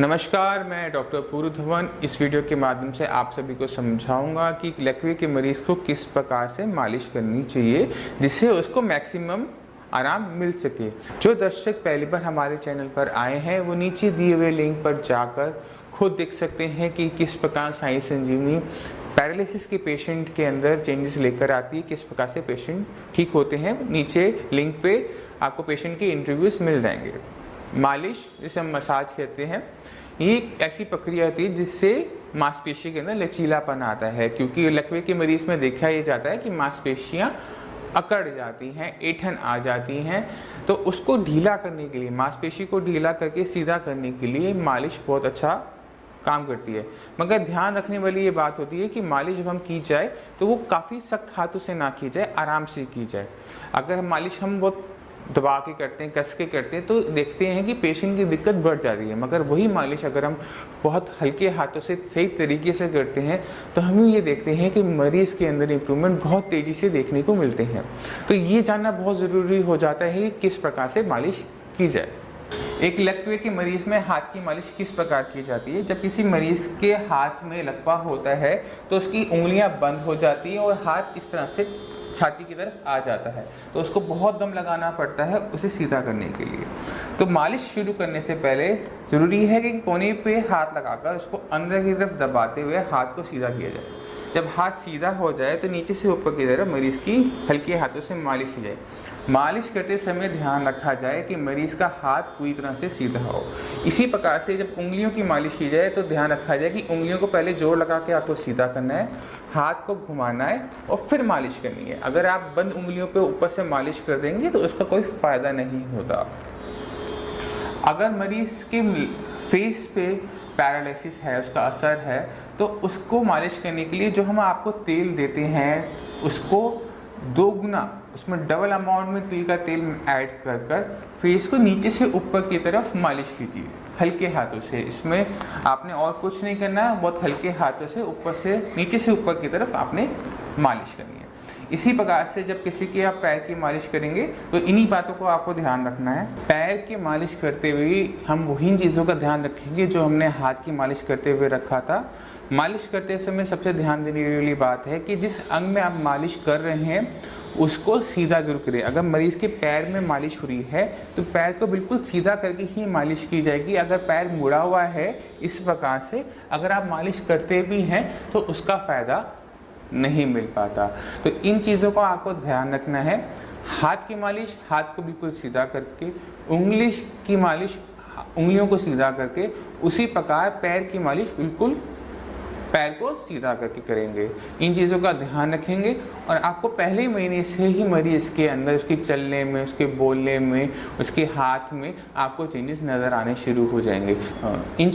नमस्कार, मैं डॉक्टर पूर्व धवन इस वीडियो के माध्यम से आप सभी को समझाऊंगा कि लकवे के मरीज़ को किस प्रकार से मालिश करनी चाहिए जिससे उसको मैक्सिमम आराम मिल सके। जो दर्शक पहली बार हमारे चैनल पर आए हैं वो नीचे दिए हुए लिंक पर जाकर खुद देख सकते हैं कि किस प्रकार साई संजीवनी पैरालिसिस के पेशेंट के अंदर चेंजेस लेकर आती है, किस प्रकार से पेशेंट ठीक होते हैं। नीचे लिंक पे आपको पेशेंट के इंटरव्यूज़ मिल जाएंगे। मालिश जिसे हम मसाज कहते हैं, ये एक ऐसी प्रक्रिया होती है जिससे मांसपेशी के अंदर लचीलापन आता है, क्योंकि लकवे के मरीज़ में देखा ये जाता है कि मांसपेशियां अकड़ जाती हैं, ऐंठन आ जाती हैं। तो उसको ढीला करने के लिए, मांसपेशी को ढीला करके सीधा करने के लिए मालिश बहुत अच्छा काम करती है। मगर ध्यान रखने वाली ये बात होती है कि मालिश जब हम की जाए तो वो काफ़ी सख्त हाथों से ना की जाए, आराम से की जाए। अगर मालिश हम बहुत दबा के करते हैं, कस के करते हैं, तो देखते हैं कि पेशेंट की दिक्कत बढ़ जाती है। मगर वही मालिश अगर हम बहुत हल्के हाथों से सही तरीके से करते हैं तो हम ये देखते हैं कि मरीज़ के अंदर इम्प्रूवमेंट बहुत तेज़ी से देखने को मिलते हैं। तो ये जानना बहुत ज़रूरी हो जाता है कि किस प्रकार से मालिश की जाए। एक लकवे के मरीज़ में हाथ की मालिश किस प्रकार की जाती है। जब किसी मरीज़ के हाथ में लकवा होता है तो उसकी उंगलियां बंद हो जाती हैं और हाथ इस तरह से छाती की तरफ आ जाता है, तो उसको बहुत दम लगाना पड़ता है उसे सीधा करने के लिए। तो मालिश शुरू करने से पहले ज़रूरी है कि कोने पे हाथ लगाकर उसको अंदर की तरफ दबाते हुए हाथ को सीधा किया जाए। जब हाथ सीधा हो जाए तो नीचे से ऊपर की तरफ मरीज़ की हल्के हाथों से मालिश की जाए। मालिश करते समय ध्यान रखा जाए कि मरीज़ का हाथ पूरी तरह से सीधा हो। इसी प्रकार से जब उंगलियों की मालिश की जाए तो ध्यान रखा जाए कि उंगलियों को पहले जोर लगा के आपको सीधा करना है, हाथ को घुमाना है और फिर मालिश करनी है। अगर आप बंद उंगलियों पे ऊपर से मालिश कर देंगे तो उसका कोई फ़ायदा नहीं होता। अगर मरीज़ के फेस पे पैरालिसिस है, उसका असर है, तो उसको मालिश करने के लिए जो हम आपको तेल देते हैं उसको 2 गुना, उसमें डबल अमाउंट में तिल का तेल ऐड कर कर फेस को नीचे से ऊपर की तरफ मालिश कीजिए हल्के हाथों से। इसमें आपने और कुछ नहीं करना है, बहुत हल्के हाथों से ऊपर से नीचे से ऊपर की तरफ आपने मालिश करनी है। इसी प्रकार से जब किसी की आप पैर की मालिश करेंगे तो इन्हीं बातों को आपको ध्यान रखना है। पैर की मालिश करते हुए हम वही चीज़ों का ध्यान रखेंगे जो हमने हाथ की मालिश करते हुए रखा था। मालिश करते समय सबसे ध्यान देने वाली बात है कि जिस अंग में आप मालिश कर रहे हैं उसको सीधा जरूर करें। अगर मरीज़ के पैर में मालिश हो रही है तो पैर को बिल्कुल सीधा करके ही मालिश की जाएगी। अगर पैर मुड़ा हुआ है इस प्रकार से अगर आप मालिश करते भी हैं तो उसका फ़ायदा नहीं मिल पाता। तो इन चीज़ों को आपको ध्यान रखना है। हाथ की मालिश हाथ को बिल्कुल सीधा करके, उंगली की मालिश उंगलियों को सीधा करके, उसी प्रकार पैर की मालिश बिल्कुल पैर को सीधा करके करेंगे। इन चीज़ों का ध्यान रखेंगे और आपको पहले महीने से ही मरीज़ के अंदर उसके चलने में, उसके बोलने में, उसके हाथ में आपको चेंजेस नज़र आने शुरू हो जाएंगे। इन